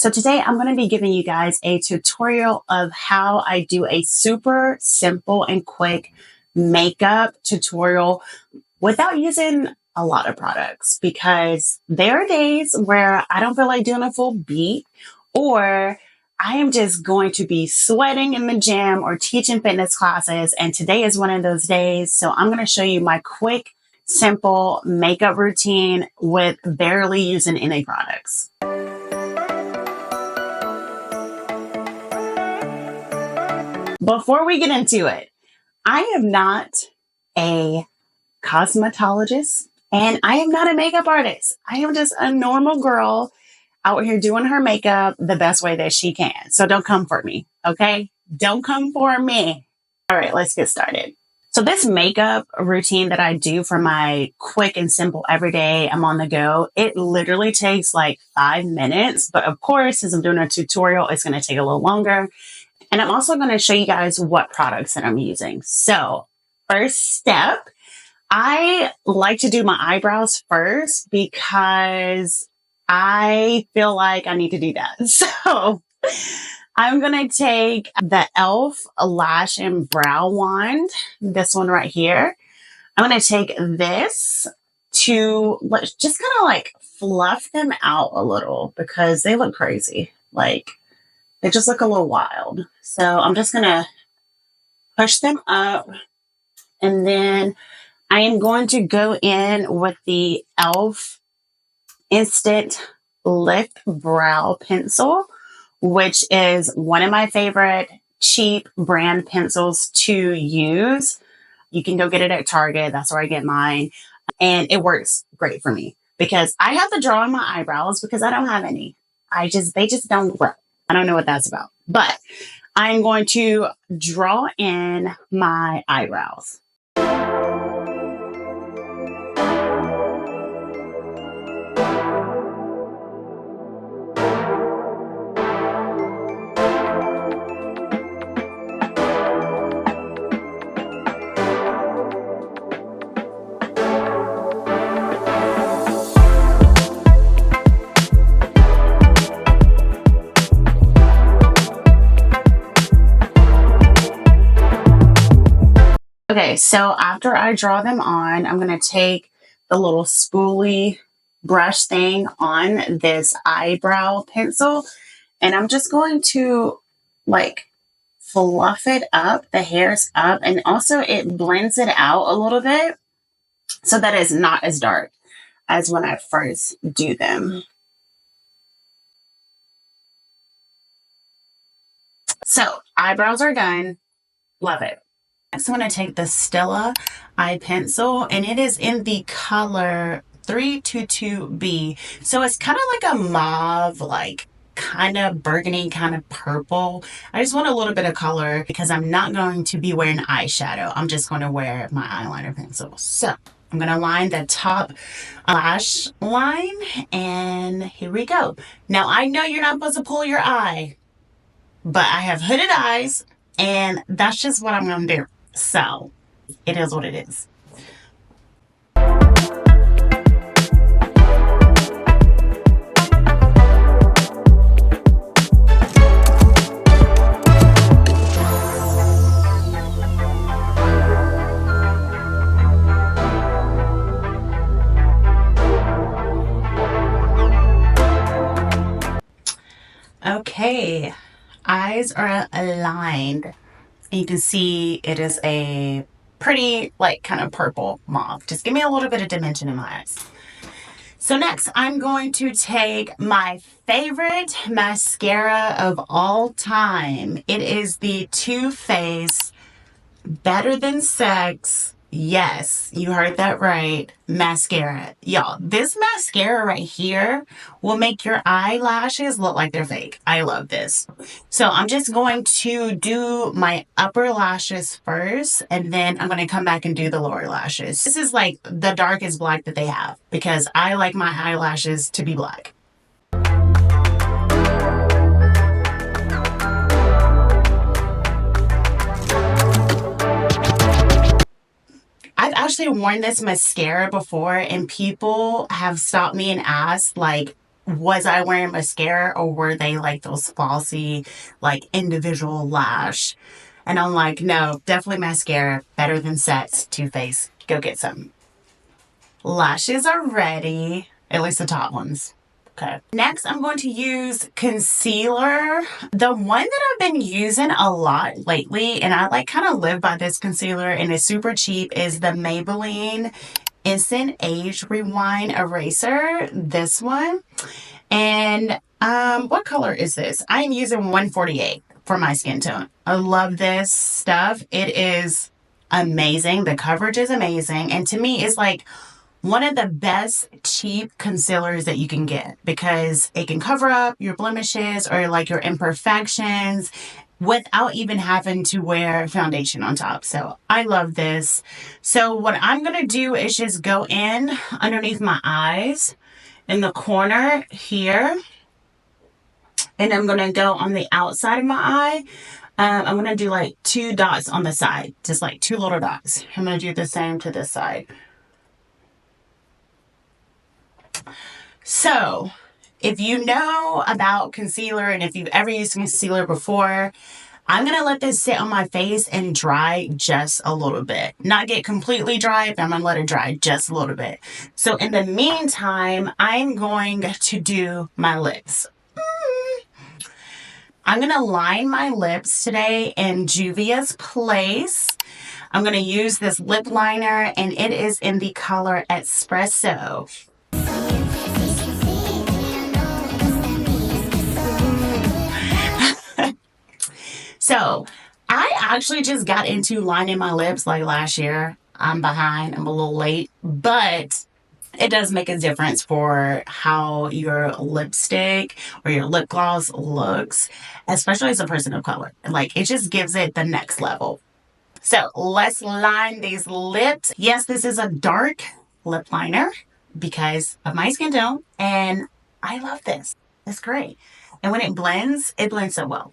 So today I'm going to be giving you guys a tutorial of how I do a super simple and quick makeup tutorial without using a lot of products, because there are days where I don't feel like doing a full beat, or I am just going to be sweating in the gym or teaching fitness classes. And today is one of those days. So I'm going to show you my quick, simple makeup routine with barely using any products. Before we get into it, I am not a cosmetologist and I am not a makeup artist. I am just a normal girl out here doing her makeup the best way that she can. So don't come for me, okay? Don't come for me. All right, let's get started. So this makeup routine that I do for my quick and simple everyday, I'm on the go, it literally takes like 5 minutes. But of course, since I'm doing a tutorial, it's going to take a little longer. And I'm also going to show you guys what products that I'm using. So first step, I like to do my eyebrows first because I feel like I need to do that. So I'm going to take the E.L.F. Lash and Brow Wand, this one right here. I'm going to take this to just kind of like fluff them out a little because they look crazy. Like, they just look a little wild. So I'm just going to push them up. And then I am going to go in with the E.L.F. Instant Lift Brow Pencil, which is one of my favorite cheap brand pencils to use. You can go get it at Target. That's where I get mine. And it works great for me because I have to draw on my eyebrows because I don't have any. They just don't grow. I don't know what that's about, but I'm going to draw in my eyebrows. Okay, so after I draw them on, I'm going to take the little spoolie brush thing on this eyebrow pencil, and I'm just going to like fluff it up, the hairs up, and also it blends it out a little bit so that it's not as dark as when I first do them. So eyebrows are done. Love it. Next, I'm going to take the Stila Eye Pencil, and it is in the color 322B. So it's kind of like a mauve, like kind of burgundy, kind of purple. I just want a little bit of color because I'm not going to be wearing eyeshadow. I'm just going to wear my eyeliner pencil. So I'm going to line the top lash line, and here we go. Now, I know you're not supposed to pull your eye, but I have hooded eyes, and that's just what I'm going to do. So, it is what it is. Okay, eyes are aligned. You can see it is a pretty like kind of purple mauve. Just give me a little bit of dimension in my eyes. So next I'm going to take my favorite mascara of all time. It is the Too Faced Better Than Sex. Yes, you heard that right. Mascara. Y'all, this mascara right here will make your eyelashes look like they're fake. I love this. So I'm just going to do my upper lashes first, and then I'm going to come back and do the lower lashes. This is like the darkest black that they have because I like my eyelashes to be black. I've actually worn this mascara before and people have stopped me and asked, like, was I wearing mascara or were they like those falsy, like individual lash? And I'm like, no, definitely mascara. Better than sets. Too Faced. Go get some. Lashes are ready. At least the top ones. Okay. Next, I'm going to use concealer. The one that I've been using a lot lately, and I like kind of live by this concealer and it's super cheap, is the Maybelline Instant Age Rewind Eraser. This one. And what color is this? I'm using 148 for my skin tone. I love this stuff. It is amazing. The coverage is amazing. And to me, it's like one of the best cheap concealers that you can get because it can cover up your blemishes or like your imperfections without even having to wear foundation on top. So I love this. So what I'm going to do is just go in underneath my eyes in the corner here. And I'm going to go on the outside of my eye. I'm going to do like 2 dots on the side, just like 2 little dots. I'm going to do the same to this side. So if you know about concealer and if you've ever used concealer before, I'm going to let this sit on my face and dry just a little bit. Not get completely dry, but I'm going to let it dry just a little bit. So in the meantime, I'm going to do my lips. I'm going to line my lips today in Juvia's Place. I'm going to use this lip liner and it is in the color Espresso. So I actually just got into lining my lips like last year. I'm behind, I'm a little late, but it does make a difference for how your lipstick or your lip gloss looks, especially as a person of color. Like it just gives it the next level. So let's line these lips. Yes, this is a dark lip liner because of my skin tone and I love this. It's great. And when it blends so well.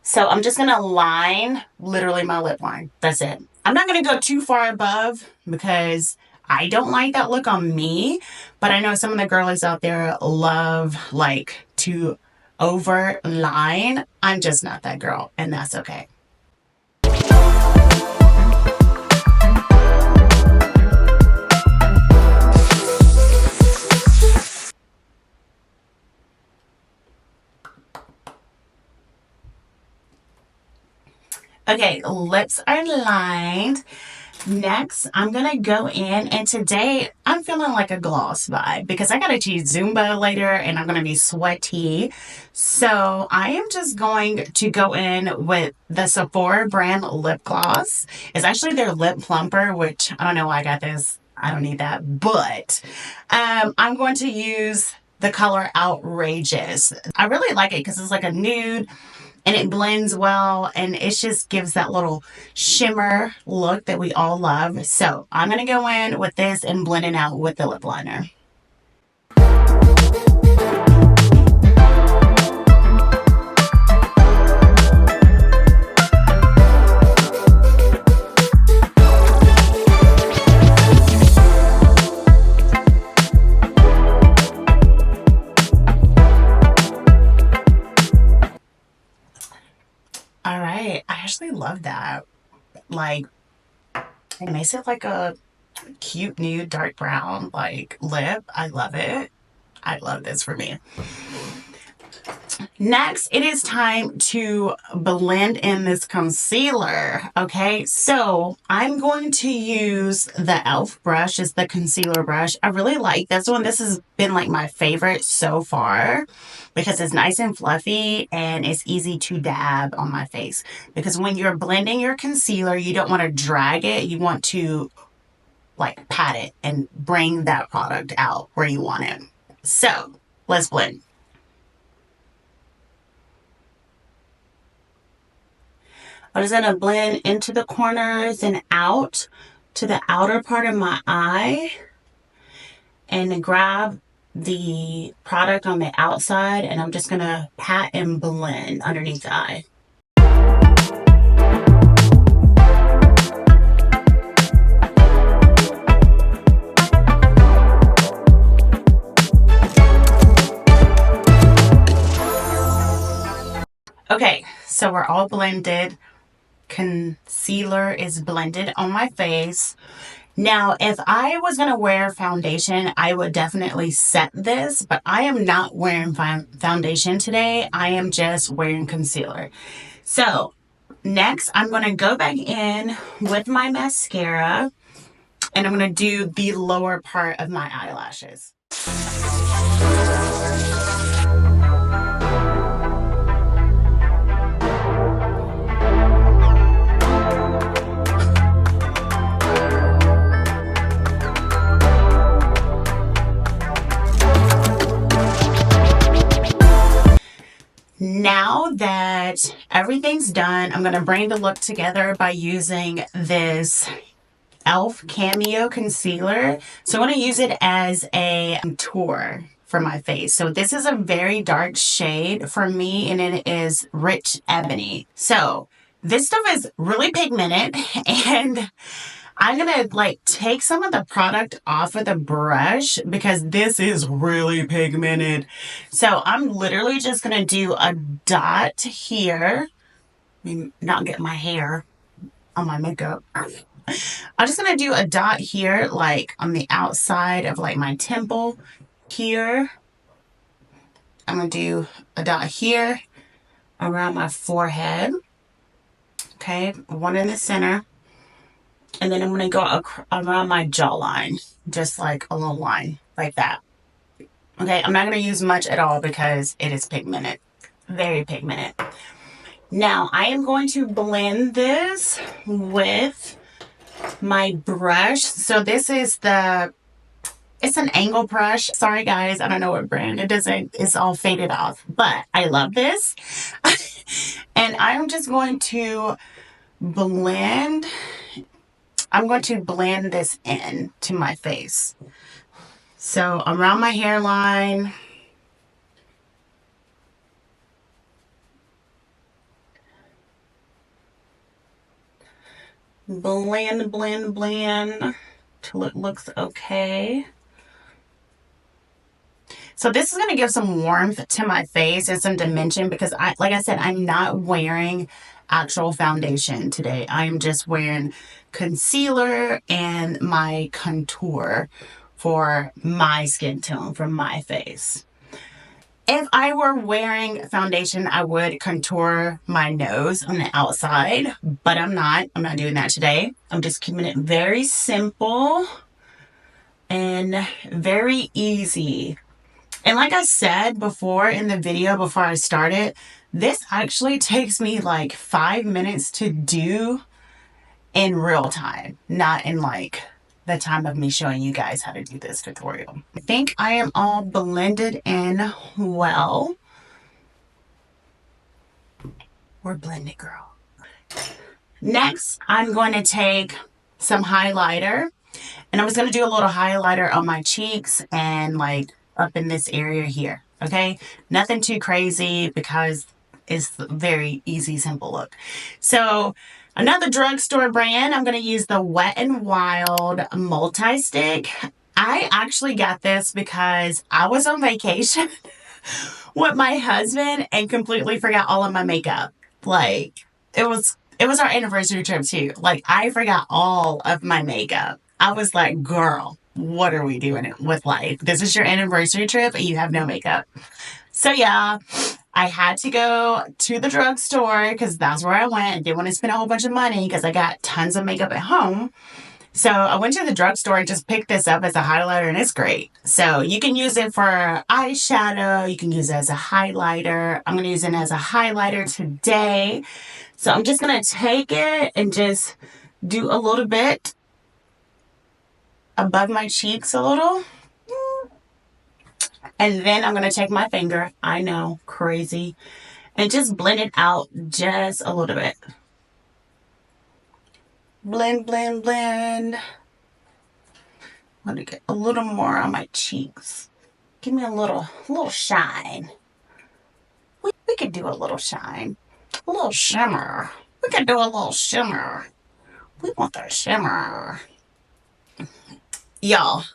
So I'm just going to line literally my lip line. That's it. I'm not going to go too far above because I don't like that look on me. But I know some of the girlies out there love like to over line. I'm just not that girl and that's okay. Okay, lips are lined. Next, I'm going to go in and today I'm feeling like a gloss vibe because I got to teach Zumba later and I'm going to be sweaty. So I am just going to go in with the Sephora brand lip gloss. It's actually their lip plumper, which I don't know why I got this. I don't need that, but I'm going to use the color Outrageous. I really like it because it's like a nude. And it blends well, and it just gives that little shimmer look that we all love. So I'm going to go in with this and blend it out with the lip liner. All right, I actually love that. Like, it makes it like a cute nude dark brown like lip. I love it. I love this for me. Next, it is time to blend in this concealer. Okay, so I'm going to use the E.L.F brush. It's the concealer brush. I really like this one. This has been like my favorite so far because it's nice and fluffy and it's easy to dab on my face. Because when you're blending your concealer, you don't want to drag it. You want to like pat it and bring that product out where you want it. So let's blend. I'm just going to blend into the corners and out to the outer part of my eye and grab the product on the outside and I'm just going to pat and blend underneath the eye. Okay, so we're all blended. Concealer is blended on my face. Now, if I was going to wear foundation, I would definitely set this, but I am not wearing foundation today. I am just wearing concealer. So next, I'm going to go back in with my mascara, and I'm going to do the lower part of my eyelashes. Now that everything's done, I'm going to bring the look together by using this E.L.F. Cameo concealer. So I'm going to use it as a contour for my face. So this is a very dark shade for me, and it is Rich Ebony. So this stuff is really pigmented, and I'm going to like take some of the product off of the brush because this is really pigmented. So I'm literally just going to do a dot here. Let me not get my hair on my makeup. I'm just going to do a dot here, like on the outside of like my temple here. I'm going to do a dot here around my forehead. Okay, one in the center. And then I'm going to go around my jawline, just like a little line like that. Okay, I'm not going to use much at all because it is pigmented, very pigmented. Now, I am going to blend this with my brush. So this is it's an angle brush. Sorry guys, I don't know what brand. It's all faded off, but I love this. And I'm just going to blend. I'm going to blend this in to my face. So around my hairline. Blend, blend, blend till it looks okay. So this is going to give some warmth to my face and some dimension because like I said, I'm not wearing actual foundation today. I'm just wearing concealer and my contour for my skin tone, for my face. If I were wearing foundation, I would contour my nose on the outside, but I'm not. I'm not doing that today. I'm just keeping it very simple and very easy. And like I said before in the video, before I started, this actually takes me like 5 minutes to do in real time, not in like the time of me showing you guys how to do this tutorial. I think I am all blended in well. We're blended, girl. Next, I'm going to take some highlighter, and I'm just going to do a little highlighter on my cheeks and like up in this area here. Okay, nothing too crazy because it's a very easy, simple look. So another drugstore brand, I'm going to use the Wet n Wild Multistick. I actually got this because I was on vacation with my husband and completely forgot all of my makeup. Like, it was our anniversary trip too. Like, I forgot all of my makeup. I was like, girl, what are we doing with life? This is your anniversary trip and you have no makeup. So yeah, I had to go to the drugstore because that's where I went. I didn't want to spend a whole bunch of money because I got tons of makeup at home. So I went to the drugstore and just picked this up as a highlighter, and it's great. So you can use it for eyeshadow. You can use it as a highlighter. I'm going to use it as a highlighter today. So I'm just going to take it and just do a little bit above my cheeks a little. And then I'm going to take my finger, I know, crazy, and just blend it out just a little bit. Blend, blend, blend. I'm going to get a little more on my cheeks. Give me a little shine. We could do a little shine. A little shimmer. We could do a little shimmer. We want the shimmer. Y'all,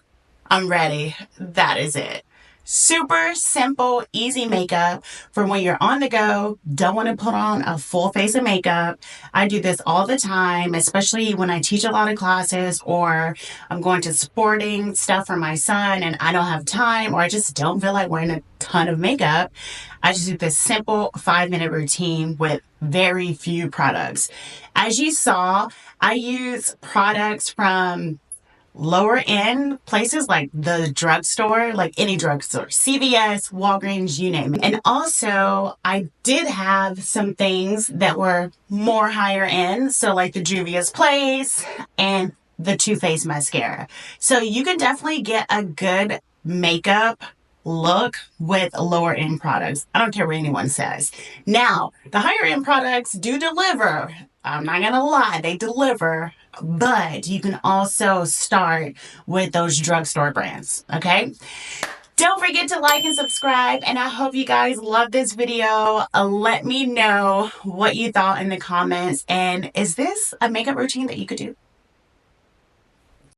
I'm ready. That is it. Super simple, easy makeup for when you're on the go, don't want to put on a full face of makeup. I do this all the time, especially when I teach a lot of classes or I'm going to sporting stuff for my son and I don't have time or I just don't feel like wearing a ton of makeup. I just do this simple 5-minute routine with very few products. As you saw, I use products from lower end places like the drugstore, like any drugstore, CVS, Walgreens, you name it. And also, I did have some things that were more higher end, so like the Juvia's Place and the Too Faced mascara. So you can definitely get a good makeup look with lower end products. I don't care what anyone says. Now, the higher end products do deliver. I'm not gonna lie, they deliver, but you can also start with those drugstore brands, okay? Don't forget to like and subscribe, and I hope you guys love this video. Let me know what you thought in the comments, and is this a makeup routine that you could do?